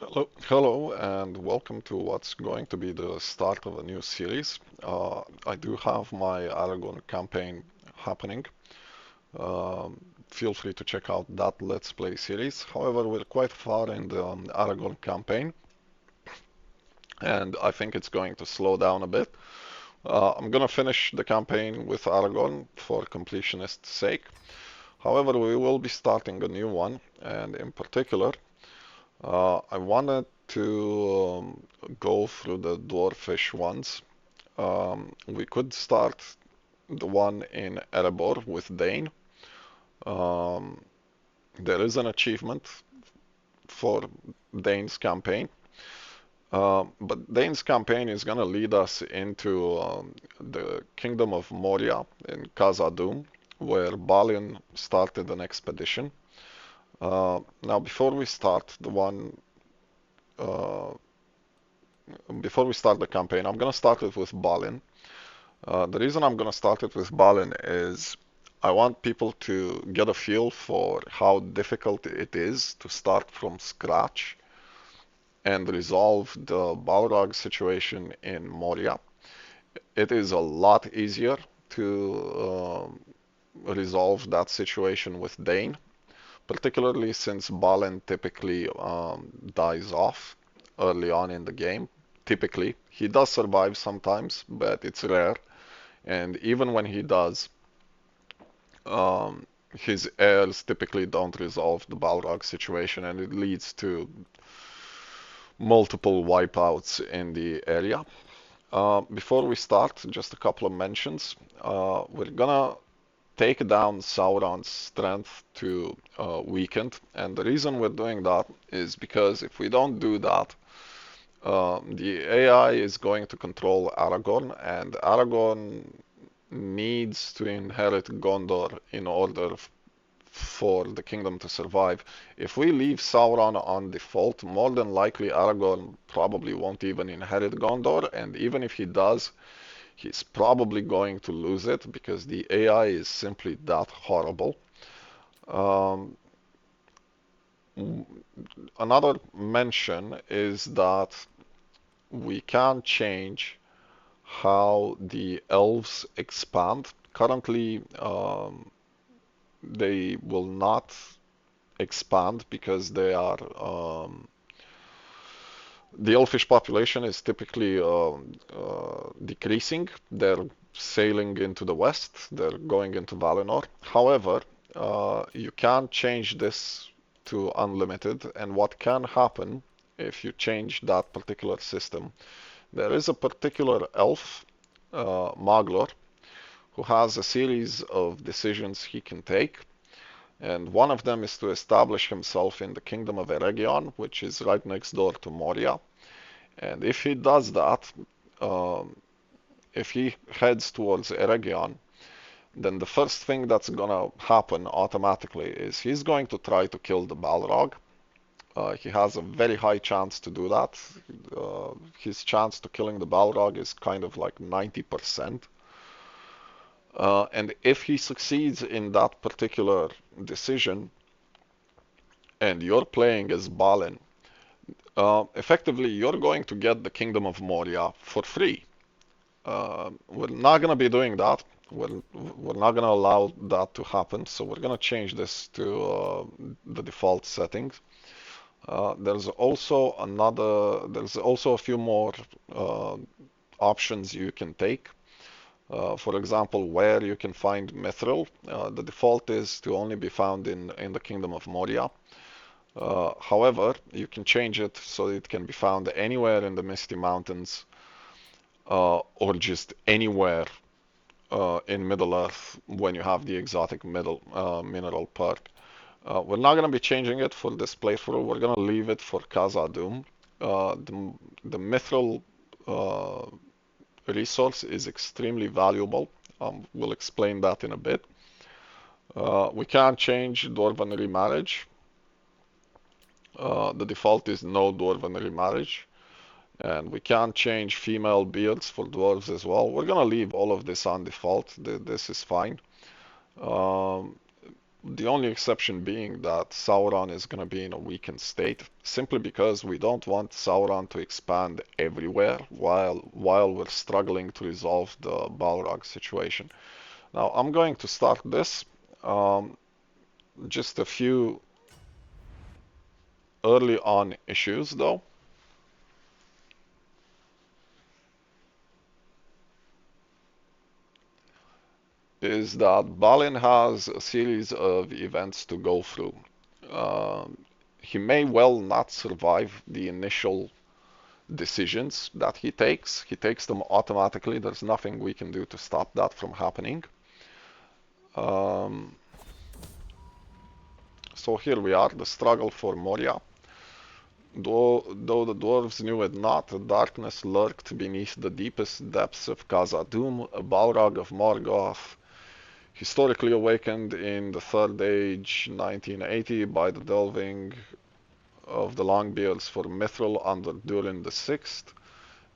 Hello, and welcome to what's going to be the start of a new series. I do have my Aragon campaign happening. Feel free to check out that Let's Play series. However, we're quite far in the Aragon campaign, and I think it's going to slow down a bit. I'm gonna finish the campaign with Aragon for completionist's sake. However, we will be starting a new one, and in particular, I wanted to go through the dwarfish ones. We could start the one in Erebor with Dane. Um, there is an achievement for Dane's campaign, but Dane's campaign is going to lead us into the Kingdom of Moria in Khazad-dûm, where Balin started an expedition. Now, uh, before we start the campaign, I'm going to start it with Balin. The reason I'm going to start it with Balin is I want people to get a feel for how difficult it is to start from scratch and resolve the Balrog situation in Moria. It is a lot easier to resolve that situation with Dane, particularly since Balin typically dies off early on in the game. Typically, he does survive sometimes, but it's rare. And even when he does, his heirs typically don't resolve the Balrog situation, and it leads to multiple wipeouts in the area. Before we start, just a couple of mentions. We're gonna take down Sauron's strength to weakened, and the reason we're doing that is because if we don't do that, the AI is going to control Aragorn, and Aragorn needs to inherit Gondor in order for the kingdom to survive. If we leave Sauron on default, more than likely Aragorn probably won't even inherit Gondor, and even if he does, he's probably going to lose it because the AI is simply that horrible. Um, Another mention is that we can change how the elves expand. Currently, they will not expand because the elfish population is typically decreasing. They're sailing into the west, they're going into Valinor. However, you can change this to unlimited, and what can happen if you change that particular system? There is a particular elf, Maglor, who has a series of decisions he can take, and one of them is to establish himself in the kingdom of Eregion, which is right next door to Moria. And if he does that, um, if he heads towards Eregion, then the first thing that's gonna happen automatically is he's going to try to kill the Balrog. He has a very high chance to do that. His chance to killing the Balrog is kind of like 90%. And if he succeeds in that particular decision, and you're playing as Balin, effectively you're going to get the Kingdom of Moria for free. We're not going to be doing that. We're not going to allow that to happen. So we're going to change this to the default settings. There's also a few more uh, options you can take. For example, where you can find Mithril. The default is to only be found in the Kingdom of Moria. However, you can change it so it can be found anywhere in the Misty Mountains or just anywhere in Middle Earth when you have the exotic mineral perk. We're not going to be changing it for this playthrough. We're going to leave it for Khazad-dûm. The mithril uh, resource is extremely valuable. We'll explain that in a bit. We can't change Dwarven remarriage. The default is no Dwarven remarriage. And we can change female beards for dwarves as well. We're gonna leave all of this on default. This is fine. Um, The only exception being that Sauron is going to be in a weakened state, simply because we don't want Sauron to expand everywhere while we're struggling to resolve the Balrog situation. Now I'm going to start this. Um, just a few early on issues though. Is that Balin has a series of events to go through. Um, he may well not survive the initial decisions that he takes. He takes them automatically. There's nothing we can do to stop that from happening. Um, so here we are, the struggle for Moria. Though the dwarves knew it not, darkness lurked beneath the deepest depths of Khazad-dûm, a Balrog of Morgoth, historically awakened in the Third Age 1980 by the delving of the Longbeards for Mithril under Durin VI.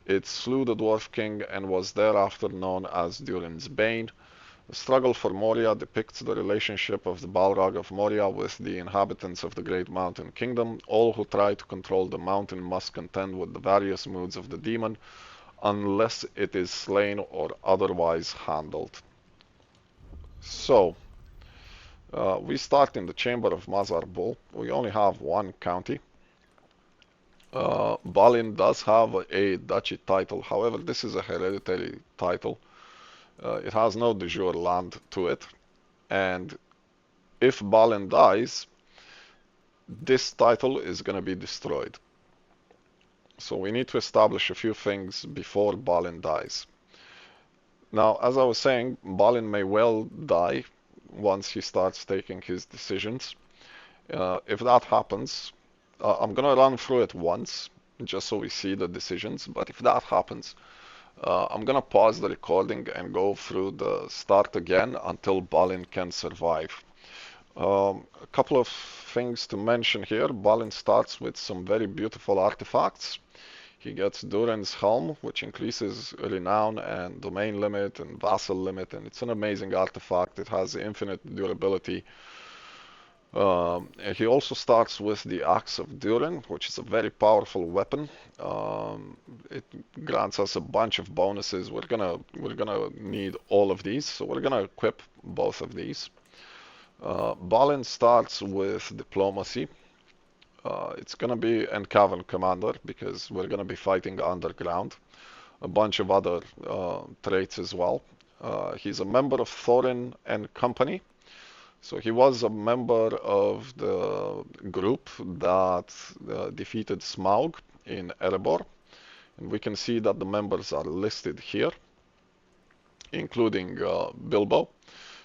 It slew the Dwarf King and was thereafter known as Durin's Bane. The struggle for Moria depicts the relationship of the Balrog of Moria with the inhabitants of the Great Mountain Kingdom. All who try to control the mountain must contend with the various moods of the demon, unless it is slain or otherwise handled. So, we start in the chamber of Mazar Bul. We only have one county. Balin does have a duchy title, however, this is a hereditary title. It has no de jure land to it, and if Balin dies, this title is going to be destroyed. So we need to establish a few things before Balin dies. Now, as I was saying, Balin may well die once he starts taking his decisions. If that happens, I'm going to run through it once, just so we see the decisions, but if that happens, I'm going to pause the recording and go through the start again until Balin can survive. A couple of things to mention here. Balin starts with some very beautiful artifacts. He gets Durin's Helm, which increases renown and domain limit and vassal limit, and it's an amazing artifact. It has infinite durability. He also starts with the Axe of Durin, which is a very powerful weapon. It grants us a bunch of bonuses. We're gonna need all of these, so we're gonna equip both of these. Balin starts with diplomacy. It's gonna be and Cavern Commander because we're gonna be fighting underground. A bunch of other traits as well. He's a member of Thorin and Company. So he was a member of the group that defeated Smaug in Erebor. And we can see that the members are listed here, including Bilbo.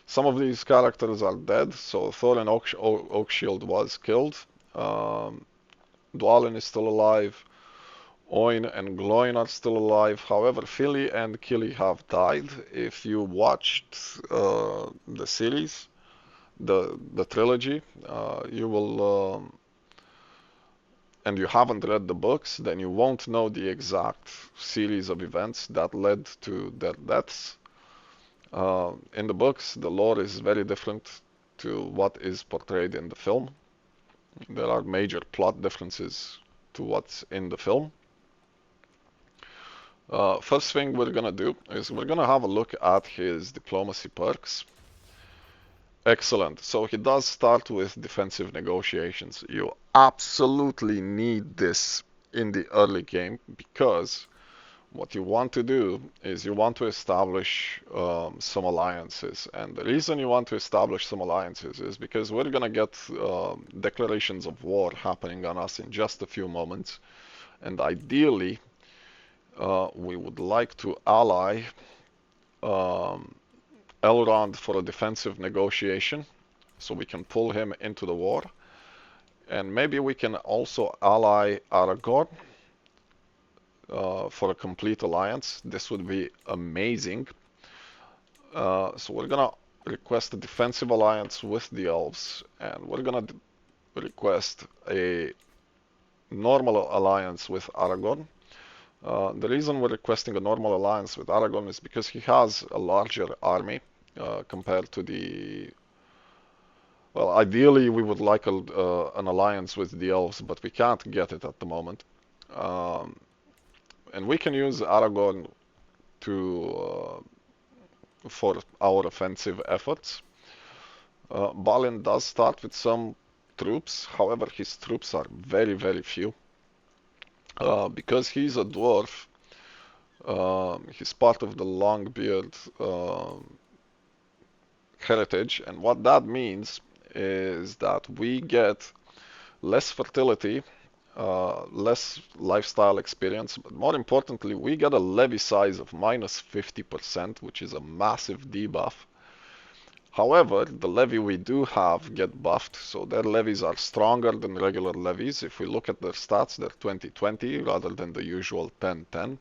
Some of these characters are dead, so Thorin Oakshield was killed. Dwalin is still alive. Oin and Gloin are still alive. However, Fili and Kili have died. If you watched the series, the trilogy, you will, and you haven't read the books, then you won't know the exact series of events that led to their deaths. In the books, the lore is very different to what is portrayed in the film. There are major plot differences to what's in the film. First thing we're gonna do is we're gonna have a look at his diplomacy perks. Excellent. So he does start with defensive negotiations. You absolutely need this in the early game because what you want to do is you want to establish some alliances. And the reason you want to establish some alliances is because we're going to get declarations of war happening on us in just a few moments. And ideally, we would like to ally um, Elrond for a defensive negotiation so we can pull him into the war. And maybe we can also ally Aragorn for a complete alliance. This would be amazing. So we're gonna request a defensive alliance with the elves, and we're gonna request a normal alliance with Aragorn. The reason we're requesting a normal alliance with Aragorn is because he has a larger army compared to the Well, ideally we would like an alliance with the elves, but we can't get it at the moment. Um, and we can use Aragorn to for our offensive efforts. Balin does start with some troops, however, his troops are very, very few. Because he's a dwarf, he's part of the Longbeard heritage, and what that means is that we get less fertility, less lifestyle experience, but more importantly, we get a levy size of minus 50%, which is a massive debuff. However, the levy we do have get buffed, so their levies are stronger than regular levies. If we look at their stats, they're 20-20 rather than the usual 10-10.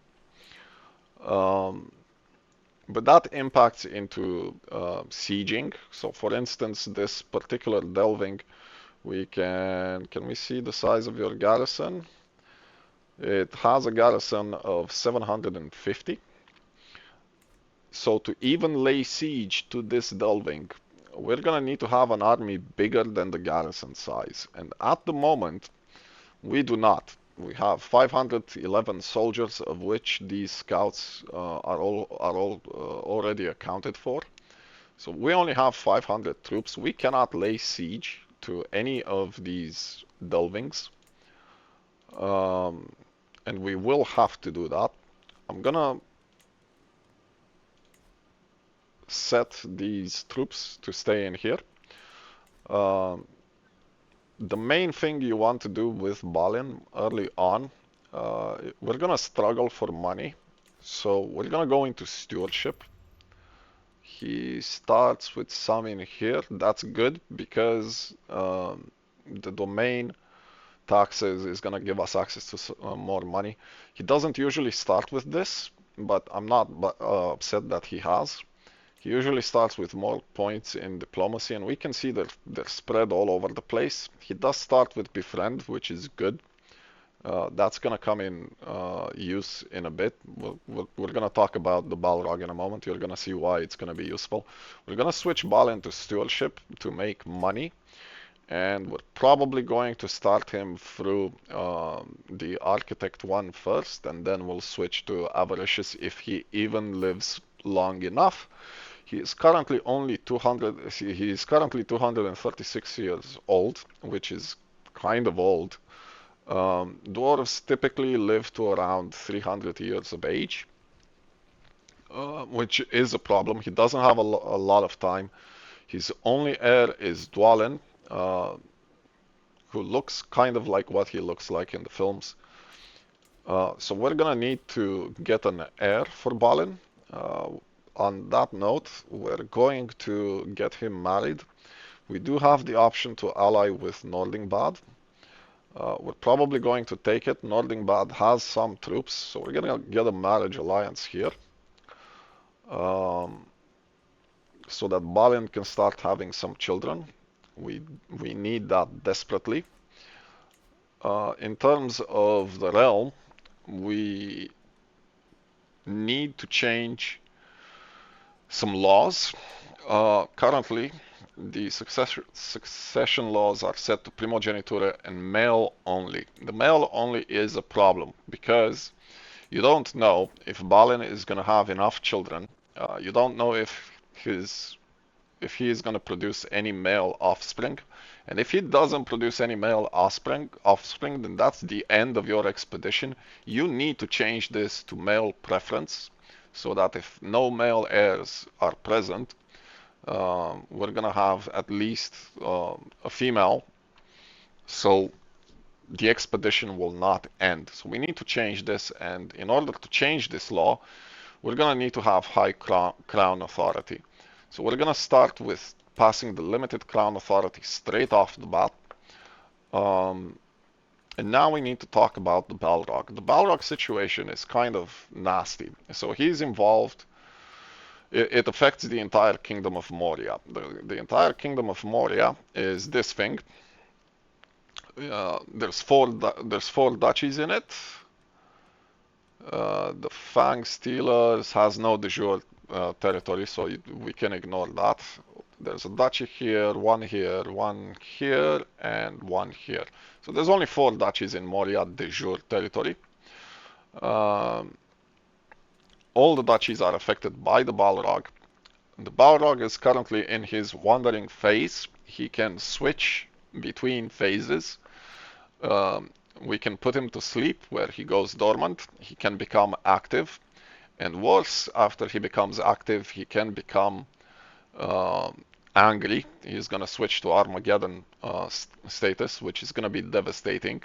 But that impacts into sieging. So for instance, this particular delving, can we see the size of your garrison? It has a garrison of 750. So to even lay siege to this delving, we're gonna need to have an army bigger than the garrison size. And at the moment, we do not. We have 511 soldiers, of which these scouts are all already accounted for. So we only have 500 troops. We cannot lay siege to any of these delvings, and we will have to do that. I'm gonna set these troops to stay in here. Um, the main thing you want to do with Balin early on, we're gonna struggle for money, so we're gonna go into stewardship. He starts with some in here. That's good because the domain taxes is gonna give us access to more money. He doesn't usually start with this, but I'm not upset that he has. He usually starts with more points in diplomacy, and we can see that they're spread all over the place. He does start with befriend, which is good. That's gonna come in use in a bit. We're gonna talk about the Balrog in a moment. You're gonna see why it's gonna be useful. We're gonna switch Balin to stewardship to make money, and we're probably going to start him through the architect one first, and then we'll switch to avaricious if he even lives long enough. He is currently only 200. He is currently 236 years old, which is kind of old. Dwarves typically live to around 300 years of age, which is a problem. He doesn't have a lot of time. His only heir is Dwalin, uh, who looks kind of like what he looks like in the films. So we're gonna need to get an heir for Balin. Uh, on that note, we're going to get him married. We do have the option to ally with Nordingbad. We're probably going to take it. Nordingbad has some troops, so we're gonna get a marriage alliance here. Um, so that Balin can start having some children. We we need that desperately. In terms of the realm, we need to change some laws. Currently, the succession laws are set to primogeniture and male only. The male only is a problem because you don't know if Balin is going to have enough children. You don't know if he is going to produce any male offspring. And if he doesn't produce any male offspring, then that's the end of your expedition. You need to change this to male preference so that if no male heirs are present, we're gonna have at least a female, so the expedition will not end. So we need to change this, and in order to change this law, we're gonna need to have high crown authority. So we're gonna start with passing the limited crown authority straight off the bat. Um, and now we need to talk about the Balrog. The Balrog situation is kind of nasty. So he's involved. It affects the entire kingdom of Moria. The entire kingdom of Moria is this thing. There's four duchies in it. The Fang Stealers has no de jure territory, so we can ignore that. There's a duchy here, one here, one here, and one here. So there's only 4 duchies in Moria de jure territory. Um, all the duchies are affected by the Balrog. The Balrog is currently in his wandering phase. He can switch between phases. Um, we can put him to sleep where he goes dormant. He can become active. And worse, after he becomes active, he can become uh, angry. He's going to switch to Armageddon status, which is going to be devastating.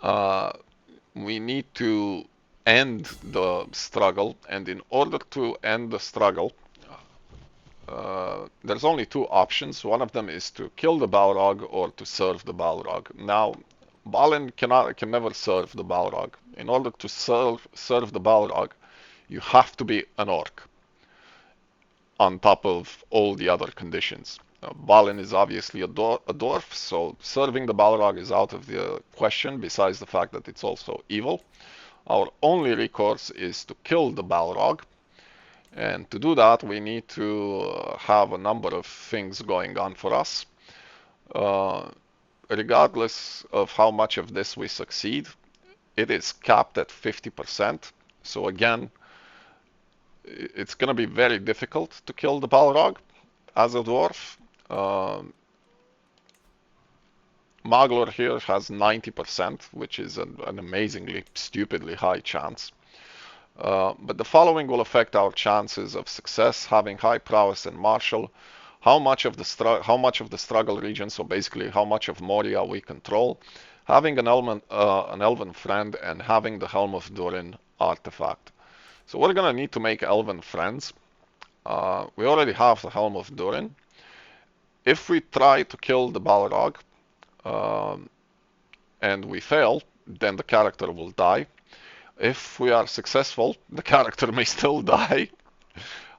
Uh, we need to end the struggle, and in order to end the struggle, there's only 2 options. One of them is to kill the Balrog or to serve the Balrog. Now, Balin can never serve the Balrog. In order to serve the Balrog, you have to be an orc on top of all the other conditions. Balin is obviously a dwarf, so serving the Balrog is out of the question, besides the fact that it's also evil. Our only recourse is to kill the Balrog, and to do that we need to have a number of things going on for us. Uh, Regardless of how much of this we succeed, it is capped at 50%. So again, it's going to be very difficult to kill the Balrog as a dwarf. Maglor here has 90%, which is an amazingly, stupidly high chance. But the following will affect our chances of success: having high prowess and martial, how much of the struggle region, so basically how much of Moria we control, having an elven friend, and having the Helm of Durin artifact. So we're gonna need to make elven friends. We already have the Helm of Durin. If we try to kill the Balrog and we fail, then the character will die. If we are successful, the character may still die.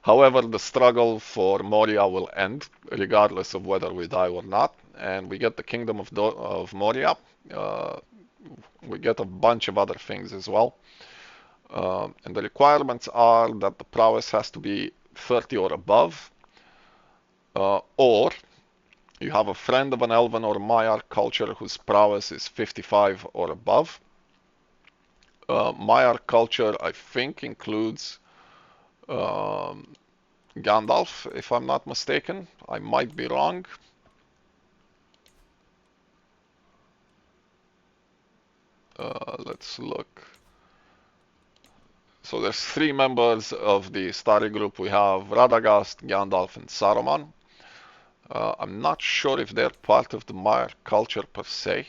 However, the struggle for Moria will end, regardless of whether we die or not, and we get the Kingdom of Moria. We get a bunch of other things as well. And the requirements are that the prowess has to be 30 or above, or you have a friend of an Elven or Maiar culture whose prowess is 55 or above. Maiar culture, I think, includes Gandalf, if I'm not mistaken. I might be wrong. Let's look. So there's 3 members of the Starry group. We have Radagast, Gandalf, and Saruman. I'm not sure if they're part of the Maiar culture per se.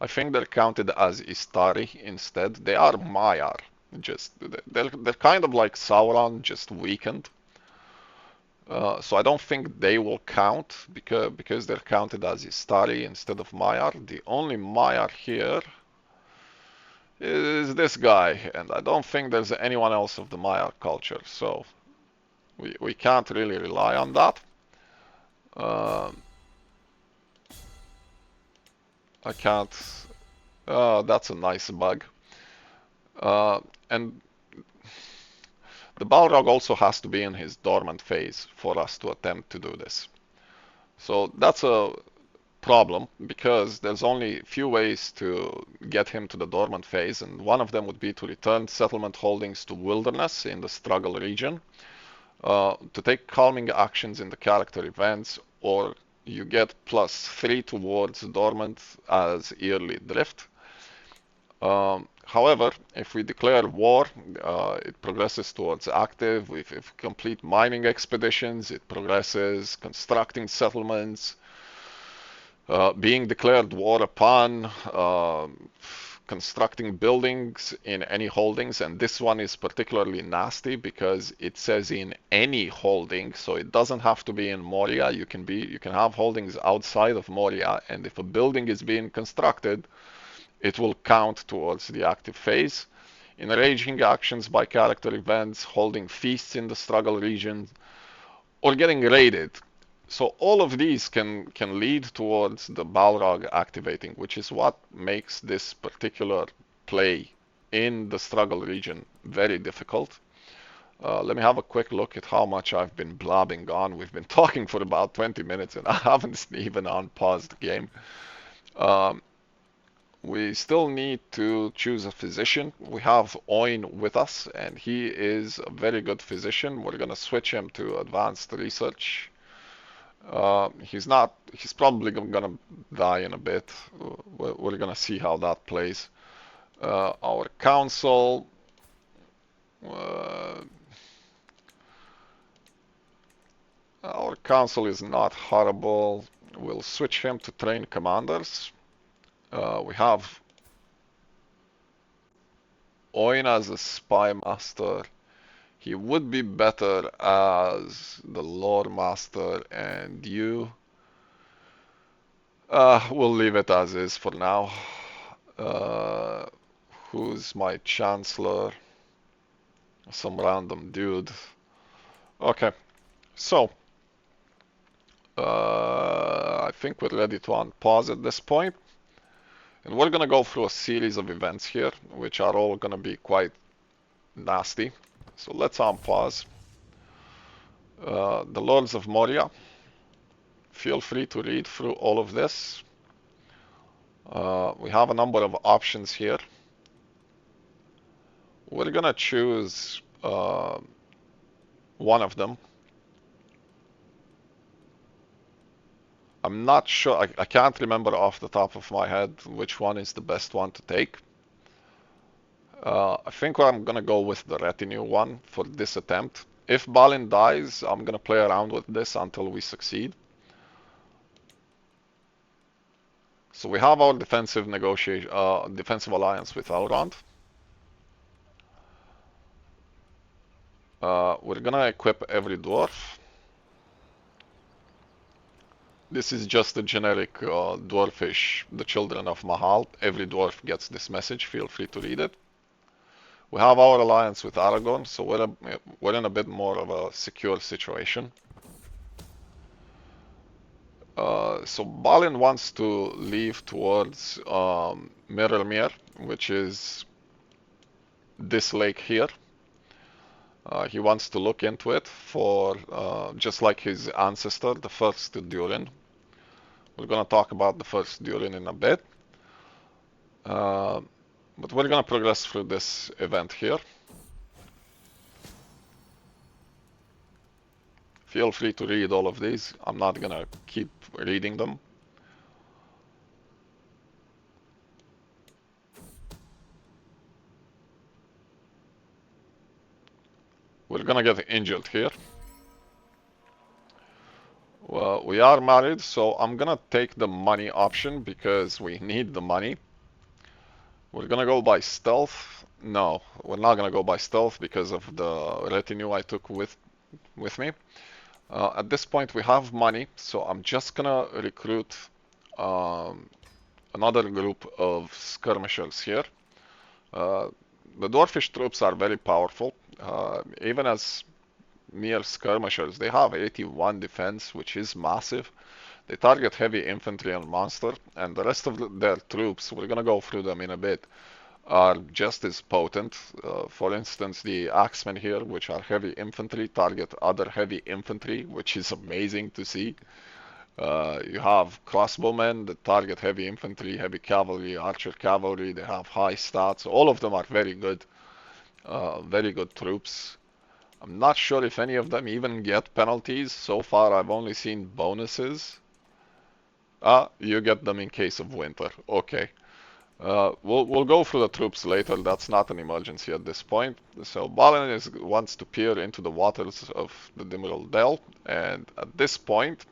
I think they're counted as Istari instead. They are Maiar. They're kind of like Sauron, just weakened. So I don't think they will count because they're counted as Istari instead of Maiar. The only Maiar here is this guy, and I don't think there's anyone else of the Maiar culture, so we can't really rely on that. I can't. That's a nice bug. And the Balrog also has to be in his dormant phase for us to attempt to do this. So that's a problem because there's only few ways to get him to the dormant phase, and one of them would be to return settlement holdings to Wilderness in the struggle region, to take calming actions in the character events, or you get +3 towards dormant as yearly drift. However, if we declare war, it progresses towards active. If we complete mining expeditions, it progresses constructing settlements, being declared war upon, constructing buildings in any holdings. And this one is particularly nasty because it says in any holding, so it doesn't have to be in Moria. You can have holdings outside of Moria, and if a building is being constructed, it will count towards the active phase. Enraging actions by character events, holding feasts in the struggle region, or getting raided. So all of these can lead towards the Balrog activating, which is what makes this particular play in the struggle region very difficult. Let me have a quick look at how much I've been blabbing on. We've been talking for about 20 minutes and I haven't even unpaused the game. Um, we still need to choose a physician. We have Oin with us, and he is a very good physician. We're gonna switch him to advanced research. He's probably gonna die in a bit. We're gonna see how that plays. Our council, uh, our council is not horrible. We'll switch him to train commanders. We have Oin as a spy master. He would be better as the lore master, and you. We'll leave it as is for now. Uh, who's my chancellor? Some random dude. Okay, so I think we're ready to unpause at this point, and we're gonna go through a series of events here, which are all gonna be quite nasty. So let's unpause. The Lords of Moria. Feel free to read through all of this. We have a number of options here. We're gonna choose one of them. I'm not sure, I can't remember off the top of my head which one is the best one to take. I think I'm gonna go with the retinue one for this attempt. If Balin dies, I'm gonna play around with this until we succeed. So we have our defensive defensive alliance with Elrond. We're gonna equip every dwarf. This is just a generic dwarfish, the children of Mahal. Every dwarf gets this message, feel free to read it. We have our alliance with Aragorn, so we're in a bit more of a secure situation. So Balin wants to leave towards Mirrormere, which is this lake here. He wants to look into it for, just like his ancestor, the first Durin. We're going to talk about the first Durin in a bit. But we're going to progress through this event here. Feel free to read all of these. I'm not going to keep reading them. We're going to get injured here. Well, we are married, so I'm going to take the money option because we need the money. We're gonna go by stealth. No, we're not gonna go by stealth because of the retinue I took with me. At this point we have money, so I'm just gonna recruit another group of skirmishers here. The dwarfish troops are very powerful. Even as mere skirmishers, they have 81 defense, which is massive. They target heavy infantry and monster, and the rest of their troops, we're gonna go through them in a bit, are just as potent. For instance, the axemen here, which are heavy infantry, target other heavy infantry, which is amazing to see. You have crossbowmen that target heavy infantry, heavy cavalry, archer cavalry. They have high stats. All of them are very good troops. I'm not sure if any of them even get penalties. So far, I've only seen bonuses. Ah, you get them in case of winter. Okay. We'll go through the troops later. That's not an emergency at this point. So Balin wants to peer into the waters of the Dimmeril Dell, and at this point,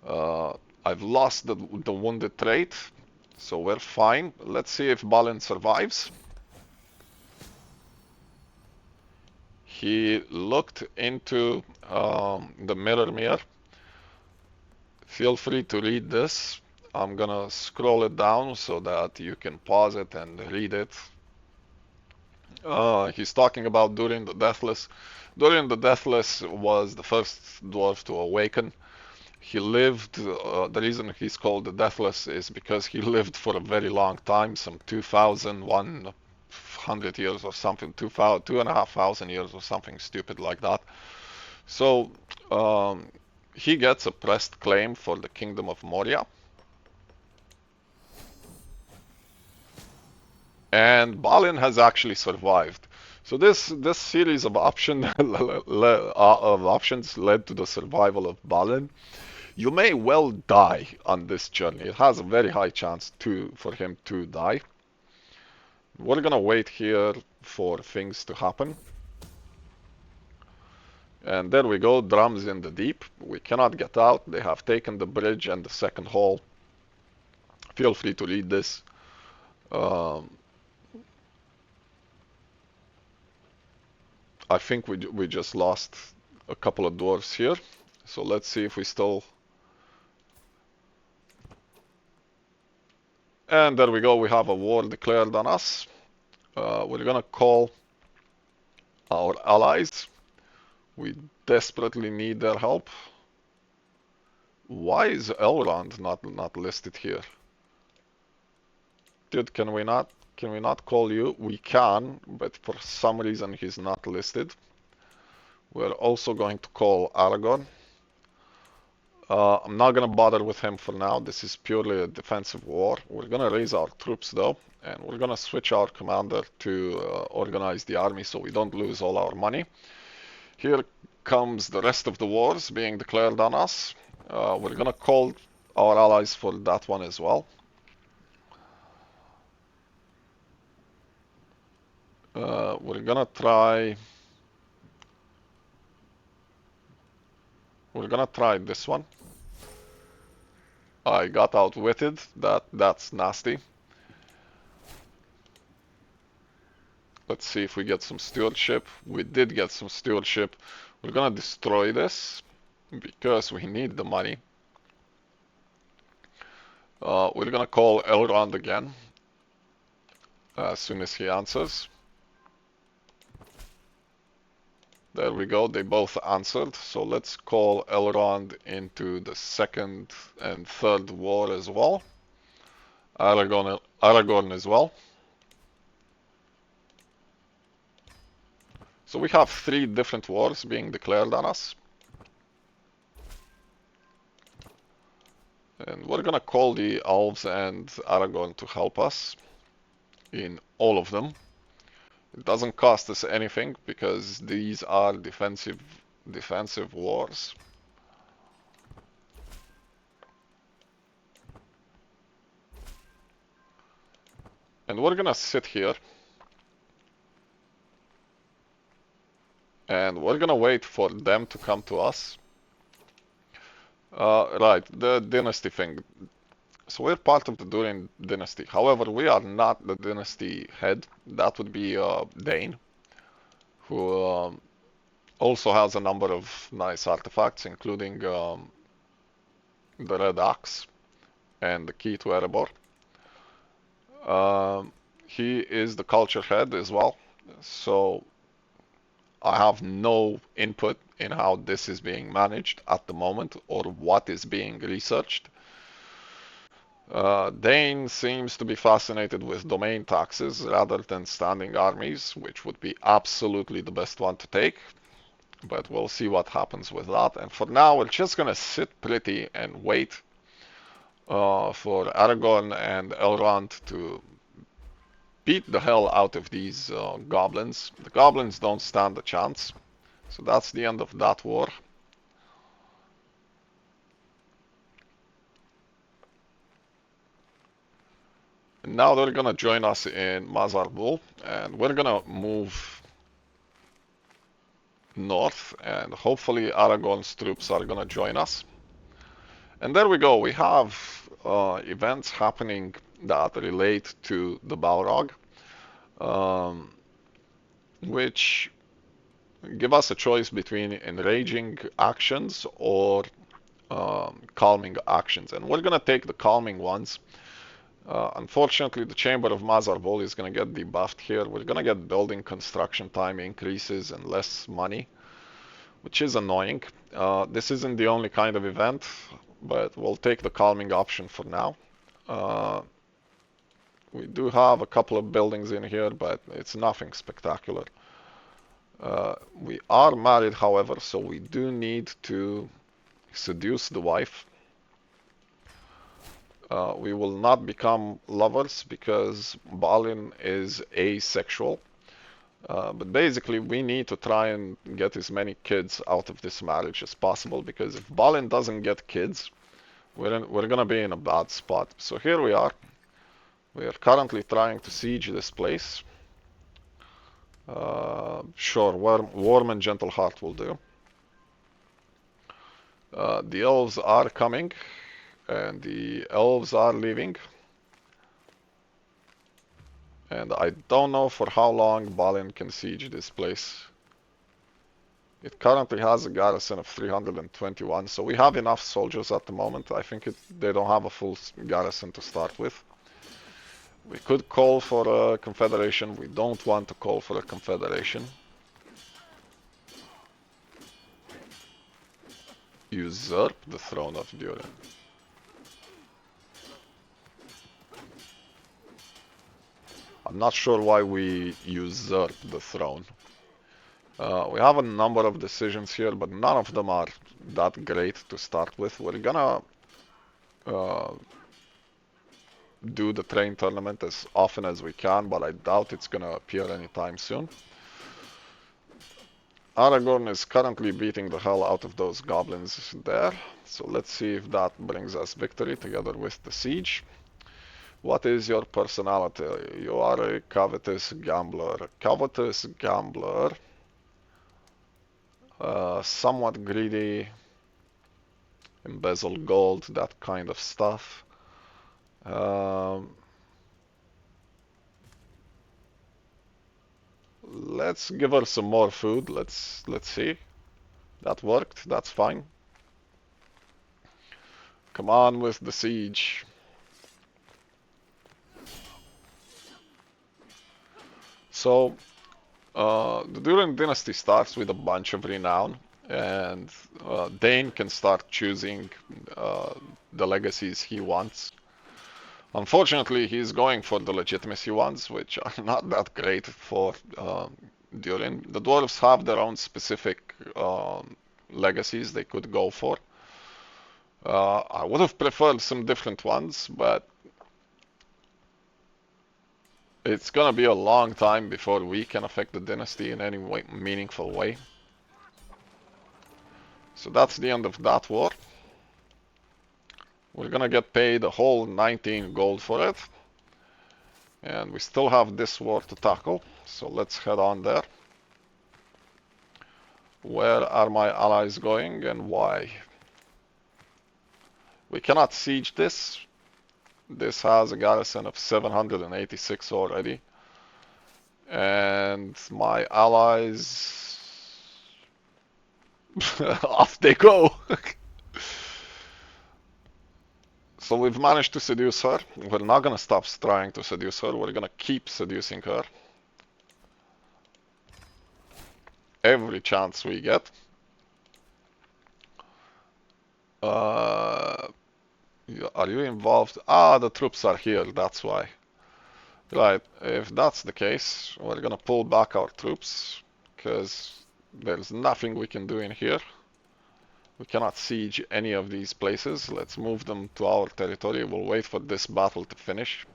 I've lost the wounded trait, so we're fine. Let's see if Balin survives. He looked into the Mirrormere. Feel free to read this. I'm gonna scroll it down so that you can pause it and read it. He's talking about Durin the Deathless. Durin the Deathless was the first dwarf to awaken. He lived, the reason he's called the Deathless is because he lived for a very long time, some 2100 500 years or something, 2,500 years or something stupid like that. So he gets a pressed claim for the Kingdom of Moria. And Balin has actually survived. So this series of options led to the survival of Balin. You may well die on this journey. It has a very high chance for him to die. We're gonna wait here for things to happen. And there we go, drums in the deep. We cannot get out. They have taken the bridge and the second hall. Feel free to read this. I think we just lost a couple of dwarves here. So let's see if we still... And there we go, we have a war declared on us. We're gonna call our allies. We desperately need their help. Why is Elrond not listed here? Dude, can we not call you? We can, but for some reason he's not listed. We're also going to call Aragorn. I'm not gonna bother with him for now. This is purely a defensive war. We're gonna raise our troops though, and we're gonna switch our commander to organize the army so we don't lose all our money. Here comes the rest of the wars being declared on us. We're gonna call our allies for that one as well. We're gonna try this one. I got outwitted. That's nasty. Let's see if we get some stewardship. We did get some stewardship. We're gonna destroy this because we need the money. We're gonna call Elrond again as soon as he answers. There we go, they both answered. So let's call Elrond into the second and third war as well. Aragorn as well. So we have 3 different wars being declared on us. And we're gonna call the elves and Aragorn to help us in all of them. It doesn't cost us anything because these are defensive wars. And we're gonna sit here and we're gonna wait for them to come to us. Right, the dynasty thing. So we're part of the Durin dynasty. However, we are not the dynasty head. That would be Dane, who also has a number of nice artifacts, including the Red Axe and the Key to Erebor. He is the culture head as well, so I have no input in how this is being managed at the moment or what is being researched. Dane seems to be fascinated with domain taxes rather than standing armies, which would be absolutely the best one to take. But we'll see what happens with that. And for now, we're just gonna sit pretty and wait for Aragorn and Elrond to beat the hell out of these goblins. The goblins don't stand a chance. So that's the end of that war. And now they're gonna join us in Mazar Bul, and we're gonna move north, and hopefully Aragorn's troops are gonna join us. And there we go, we have events happening that relate to the Balrog, which give us a choice between enraging actions or calming actions. And we're gonna take the calming ones. Unfortunately, the Chamber of Mazar Bul is gonna get debuffed here. We're gonna get building construction time increases and less money, which is annoying. This isn't the only kind of event, but we'll take the calming option for now. We do have a couple of buildings in here, but it's nothing spectacular. We are married, however, so we do need to seduce the wife. We will not become lovers because Balin is asexual. But basically, we need to try and get as many kids out of this marriage as possible, because if Balin doesn't get kids, we're gonna be in a bad spot. So here we are. We are currently trying to siege this place. Sure, warm and gentle heart will do. The elves are coming, and the elves are leaving. And I don't know for how long Balin can siege this place. It currently has a garrison of 321, so we have enough soldiers at the moment. I think they don't have a full garrison to start with. We could call for a confederation. We don't want to call for a confederation. Usurp the throne of Durin. I'm not sure why we usurp the throne. We have a number of decisions here, but none of them are that great to start with. We're gonna do the train tournament as often as we can, but I doubt it's gonna appear anytime soon. Aragorn is currently beating the hell out of those goblins there, so let's see if that brings us victory together with the siege. What is your personality? You are a covetous gambler. Covetous gambler. Somewhat greedy. Embezzle gold, that kind of stuff. Let's give her some more food. Let's see. That worked. That's fine. Come on with the siege. So, the Durin dynasty starts with a bunch of renown, and Dane can start choosing the legacies he wants. Unfortunately, he's going for the legitimacy ones, which are not that great for Durin. The dwarves have their own specific legacies they could go for. I would have preferred some different ones, but it's gonna be a long time before we can affect the dynasty in any way, meaningful way. So that's the end of that war. We're gonna get paid a whole 19 gold for it. And we still have this war to tackle, so let's head on there. Where are my allies going and why? We cannot siege this. This has a garrison of 786 already. And my allies... off they go! So we've managed to seduce her. We're not gonna stop trying to seduce her. We're gonna keep seducing her. Every chance we get. Are you involved? Ah, the troops are here, that's why. Right, if that's the case, we're gonna pull back our troops, because there's nothing we can do in here. We cannot siege any of these places. Let's move them to our territory. We'll wait for this battle to finish.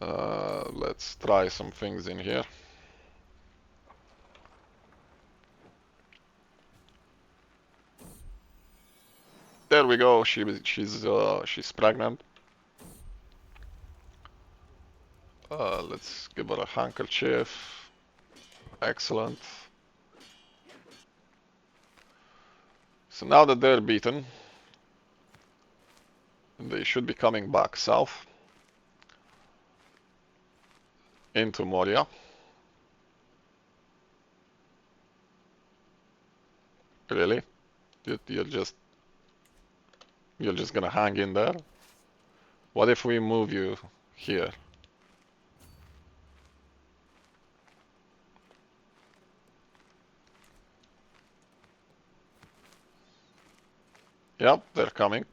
Let's try some things in here. There we go. She's pregnant. Let's give her a handkerchief. Excellent. So now that they're beaten, they should be coming back south into Moria. Really? You're just gonna hang in there? What if we move you here? Yep, they're coming.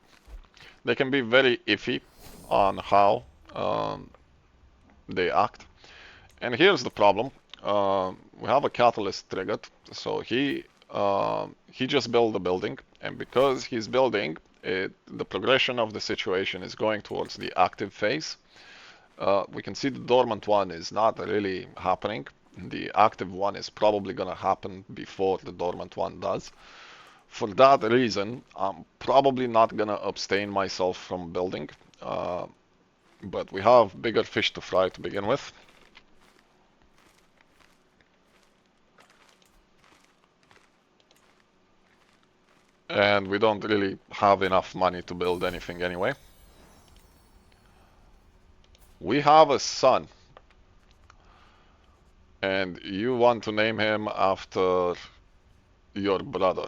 They can be very iffy on how they act. And here's the problem. We have a catalyst triggered, so he just built the building, and because he's building, the progression of the situation is going towards the active phase. We can see the dormant one is not really happening. The active one is probably gonna happen before the dormant one does. For that reason, I'm probably not gonna abstain myself from building, but we have bigger fish to fry to begin with. And we don't really have enough money to build anything anyway. We have a son, and you want to name him after your brother.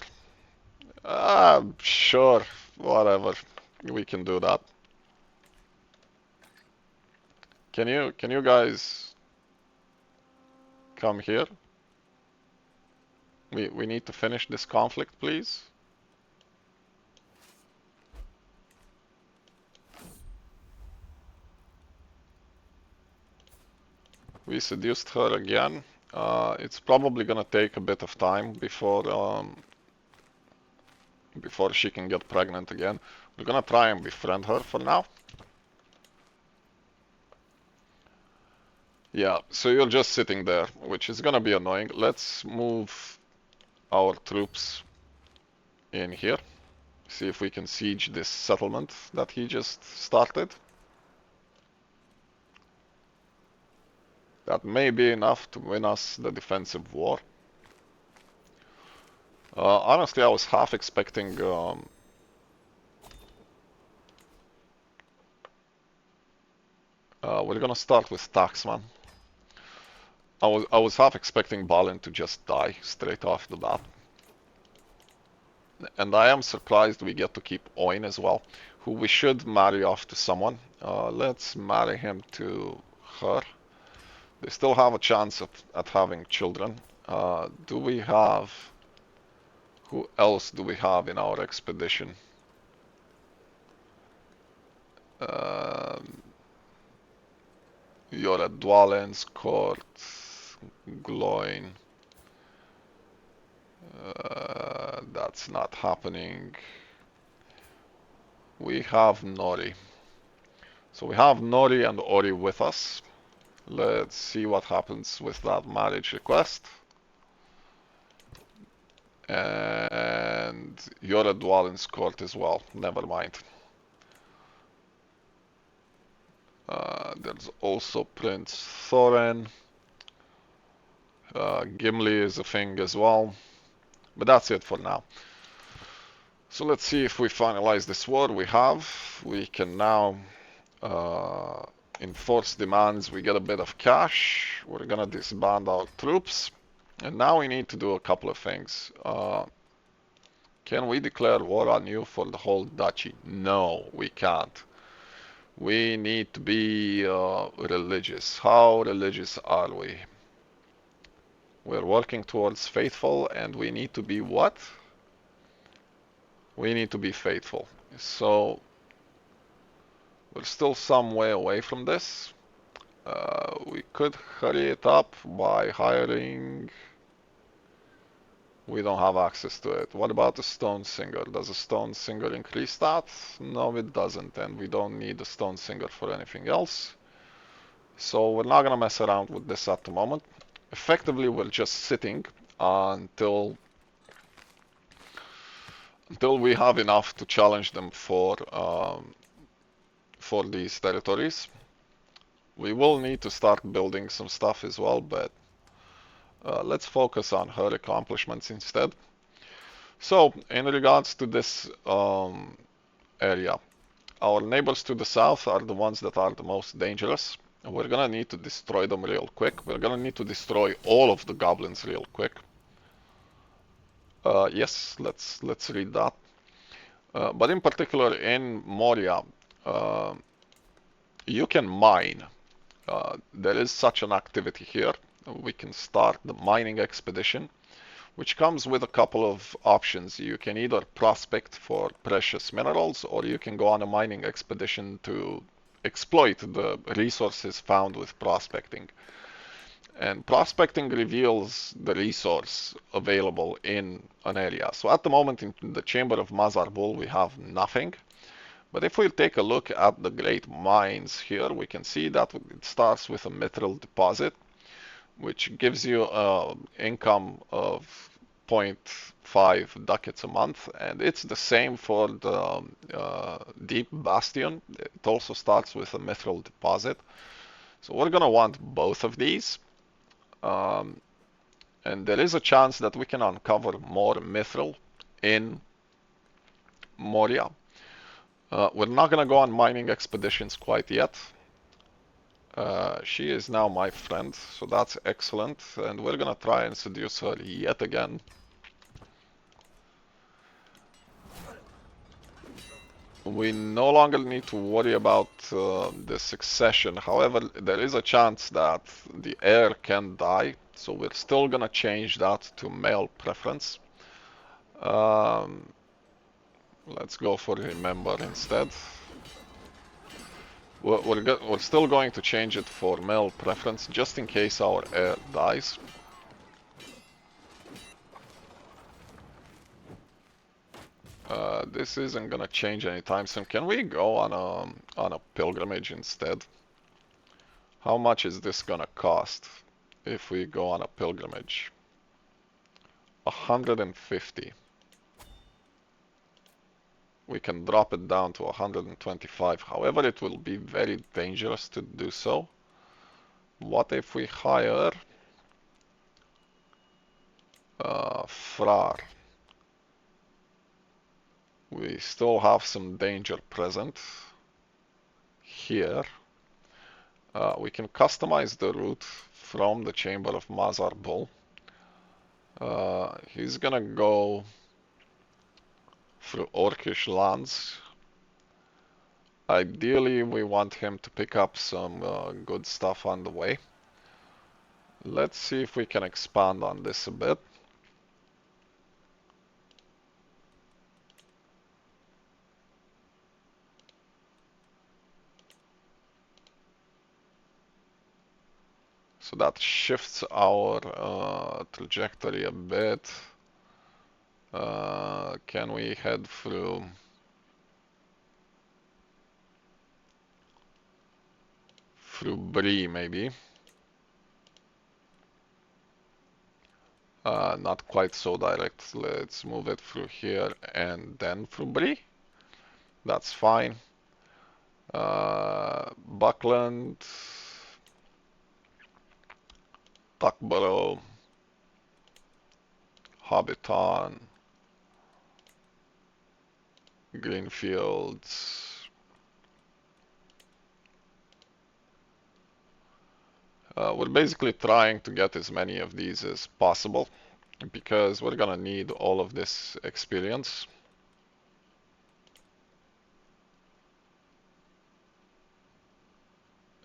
Sure, whatever. We can do that. Can you guys come here? We need to finish this conflict, please. We seduced her again. It's probably gonna take a bit of time before she can get pregnant again. We're gonna try and befriend her for now. Yeah, so you're just sitting there, which is gonna be annoying. Let's move our troops in here. See if we can siege this settlement that he just started. That may be enough to win us the defensive war. Honestly, I was half expecting we're gonna start with Taxman. I was half expecting Balin to just die straight off the bat. And I am surprised we get to keep Oin as well, who we should marry off to someone. Let's marry him to her. They still have a chance at having children. Do we have... Who else do we have in our expedition? You're at Dwalin's court, Gloin. That's not happening. We have Nori. So we have Nori and Ori with us. Let's see what happens with that marriage request. And you're at Dwalin's court as well. Never mind. There's also Prince Thorin. Gimli is a thing as well. But that's it for now. So let's see if we finalize this war. We can now enforce demands. We get a bit of cash. We're gonna disband our troops. And now we need to do a couple of things. Can we declare war on you for the whole duchy? No, we can't. We need to be religious. How religious are we? We're working towards faithful, and we need to be what? We need to be faithful. So we're still some way away from this. We could hurry it up by hiring... We don't have access to it. What about the Stone Singer? Does a Stone Singer increase that? No, it doesn't, and we don't need the Stone Singer for anything else. So we're not gonna mess around with this at the moment. Effectively, we're just sitting until we have enough to challenge them for these territories. We will need to start building some stuff as well, but let's focus on her accomplishments instead. So, in regards to this area, our neighbors to the south are the ones that are the most dangerous. We're gonna need to destroy them real quick. We're gonna need to destroy all of the goblins real quick. Yes, let's read that. But in particular in Moria, you can mine. There is such an activity here. We can start the mining expedition. which comes with a couple of options. You can either prospect for precious minerals, or you can go on a mining expedition to exploit the resources found with prospecting. And prospecting reveals the resource available in an area. So at the moment in the Chamber of Mazar Bul we have nothing. But if we take a look at the great mines here, we can see that it starts with a mithril deposit, which gives you an income of 0.5 ducats a month, and it's the same for the Deep Bastion. It also starts with a mithril deposit. So we're gonna want both of these. Um, and there is a chance that we can uncover more mithril in Moria. We're not gonna go on mining expeditions quite yet. She is now my friend, so that's excellent. And we're gonna try and seduce her yet again. We no longer need to worry about the succession. However, there is a chance that the heir can die, so we're still gonna change that to male preference. Um, let's go for remember instead. We're still going to change it for male preference, just in case our heir dies. This isn't gonna change anytime soon. Can we go on a pilgrimage instead? How much is this gonna cost if we go on a pilgrimage? 150. We can drop it down to 125. However, it will be very dangerous to do so. What if we hire Frar? We still have some danger present here. We can customize the route from the Chamber of Mazar Bul. He's gonna go through Orcish lands. Ideally, we want him to pick up some good stuff on the way. Let's see if we can expand on this a bit. So that shifts our trajectory a bit. Can we head through Brie maybe? Not quite so direct. Let's move it through here and then through Brie. That's fine. Buckland, Tuckborough, Hobbiton, Greenfields. We're basically trying to get as many of these as possible because we're gonna need all of this experience.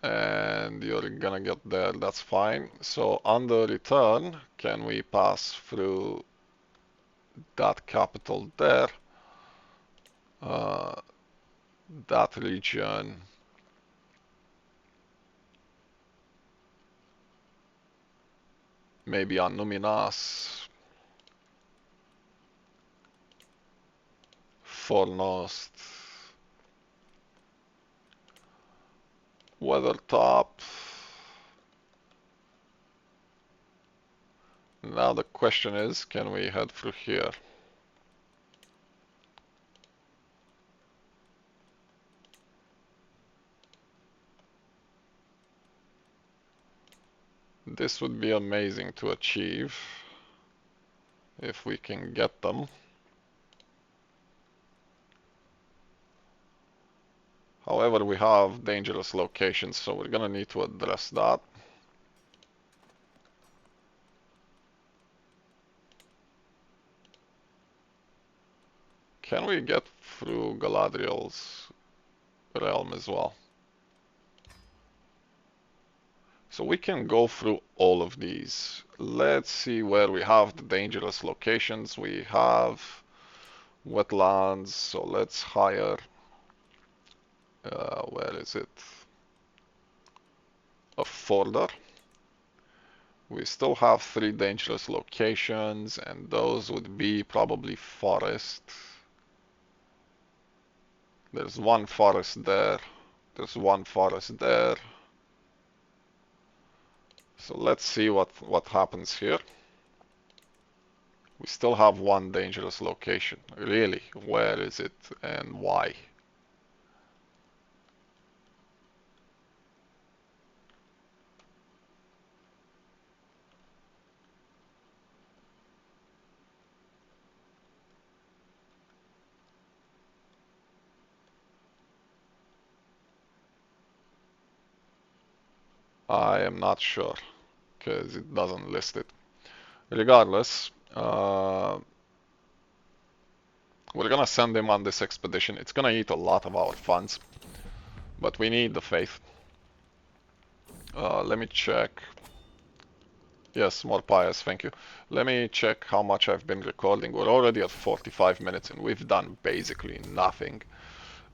And you're gonna get there, that's fine. So on the return, can we pass through that capital there? That region. Maybe on Numinas. Fornost. Weathertop. Now the question is, can we head through here? This would be amazing to achieve if we can get them. However, we have dangerous locations, so we're gonna need to address that. Can we get through Galadriel's realm as well? So we can go through all of these. Let's see where we have the dangerous locations. We have wetlands, so let's hire, where is it? A folder. We still have 3 dangerous locations, and those would be probably forest. There's one forest there. There's one forest there. So let's see what happens here. We still have one dangerous location. Really, where is it and why? I am not sure because it doesn't list it. Regardless, we're gonna send him on this expedition. It's gonna eat a lot of our funds, but we need the faith. Let me check. Yes, more pious, thank you. Let me check how much I've been recording. We're already at 45 minutes and we've done basically nothing.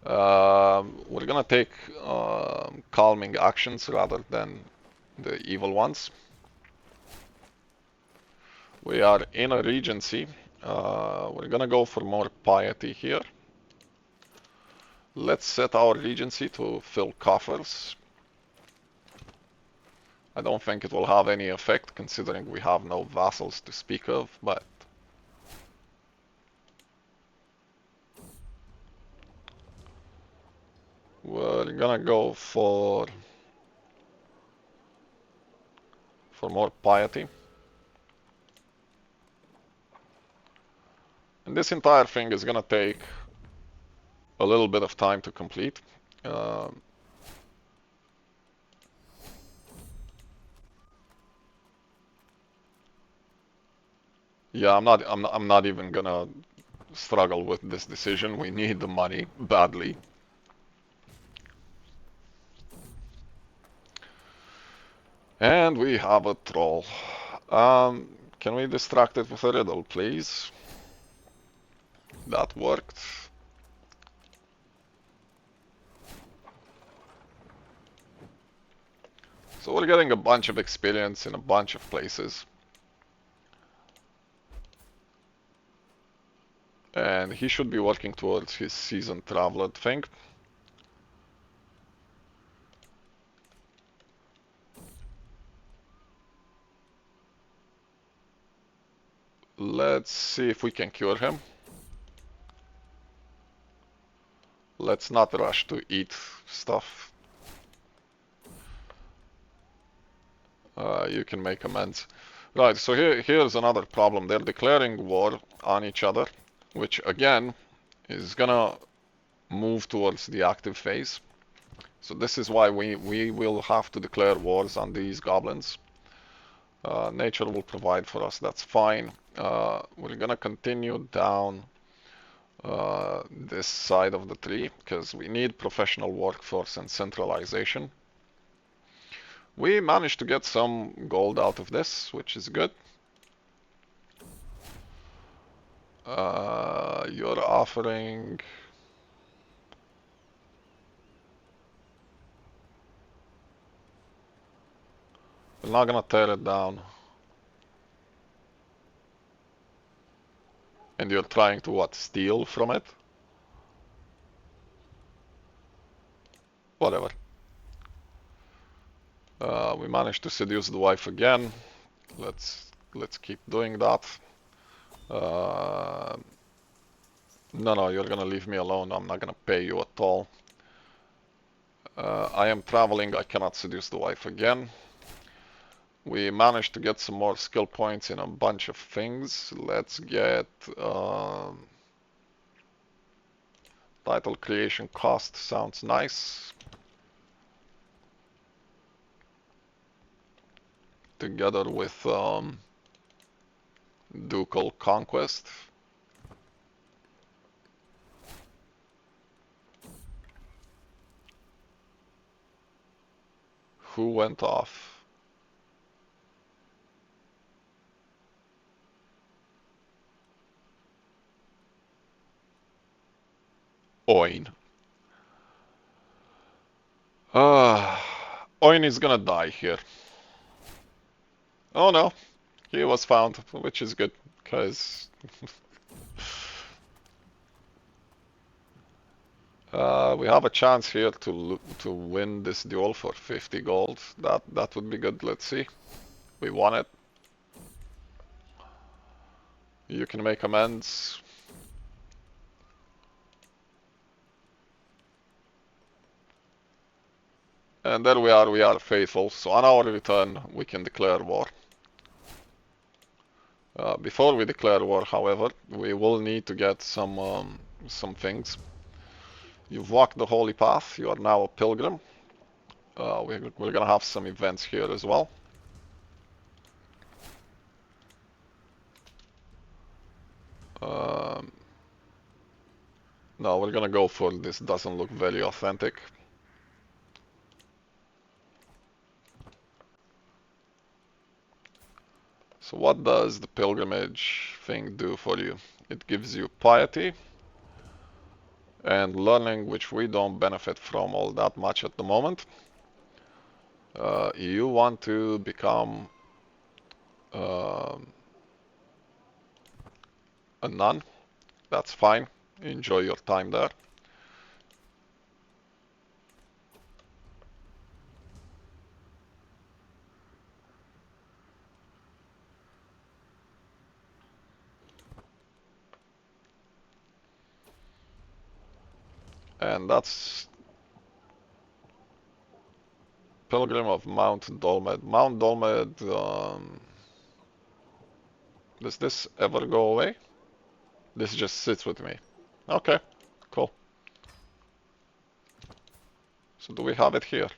We're gonna take calming actions rather than the evil ones. We are in a regency. We're gonna go for more piety here. Let's set our regency to fill coffers. I don't think it will have any effect considering we have no vassals to speak of, but we're gonna go for more piety. And this entire thing is gonna take a little bit of time to complete. Yeah, I'm not even gonna struggle with this decision. We need the money badly. And we have a troll. Can we distract it with a riddle, please? That worked. So we're getting a bunch of experience in a bunch of places. And he should be working towards his season traveler thing. Let's see if we can cure him. Let's not rush to eat stuff. You can make amends. Right, so here's another problem. They're declaring war on each other, which again is gonna move towards the active phase. So this is why we will have to declare wars on these goblins. Nature will provide for us, that's fine. We're gonna continue down this side of the tree because we need professional workforce and centralization. We managed to get some gold out of this, which is good. You're offering... We're not gonna tear it down. And you're trying to what? Steal from it? Whatever. We managed to seduce the wife again. Let's keep doing that. No, you're gonna leave me alone. I'm not gonna pay you at all. I am traveling. I cannot seduce the wife again. We managed to get some more skill points in a bunch of things. Let's get title creation cost. Sounds nice. Together with ducal conquest. Who went off? Oin. Uh, Oin is gonna die here. Oh no, he was found, which is good, because we have a chance here to win this duel for 50 gold. That would be good. Let's see. We won it. You can make amends. And there we are faithful. So on our return, we can declare war. Before we declare war, however, we will need to get some things. You've walked the holy path. You are now a pilgrim. We're gonna have some events here as well. Um, no, we're gonna go for this. Doesn't look very authentic. So what does the pilgrimage thing do for you? It gives you piety and learning, which we don't benefit from all that much at the moment. You want to become um a nun. That's fine. Enjoy your time there. And that's Pilgrim of Mount Dolmed. Mount Dolmed, does this ever go away? This just sits with me. Okay, cool. So do we have it here?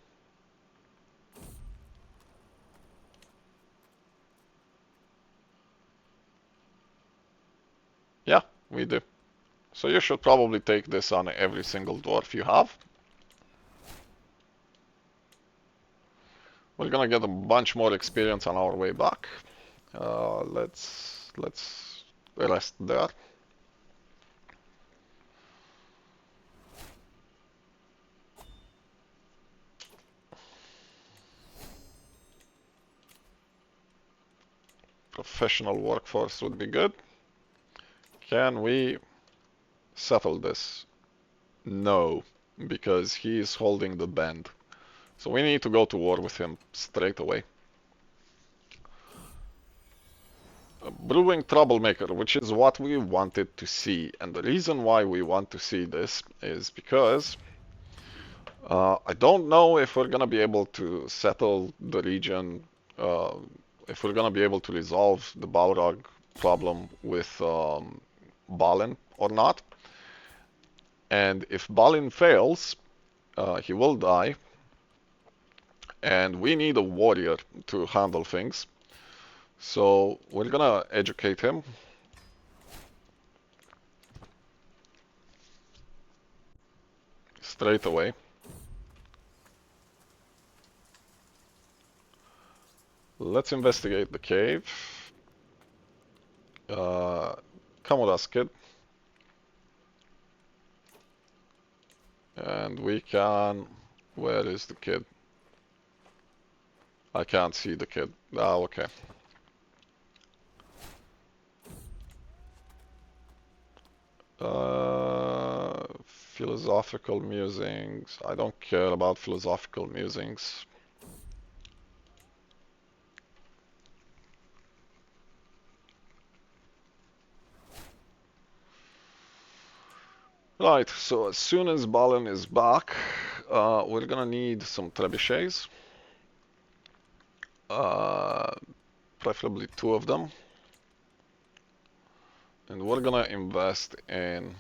Yeah, we do. So you should probably take this on every single dwarf you have. We're gonna get a bunch more experience on our way back. Let's rest there. Professional workforce would be good. Can we settle this? No, because he is holding the band. So we need to go to war with him straight away. A brewing troublemaker, which is what we wanted to see. And the reason why we want to see this is because I don't know if we're gonna be able to settle the region, uh, if we're gonna be able to resolve the Balrog problem with Balin or not. And if Balin fails, he will die, and we need a warrior to handle things. So we're gonna educate him. Straight away. Let's investigate the cave. Uh, Come with us, kid. And we can... Where is the kid? I can't see the kid. Ah, okay. Philosophical musings. I don't care about philosophical musings. Right, so as soon as Balin is back, we're gonna need some trebuchets. Uh, Preferably two of them. And we're gonna invest in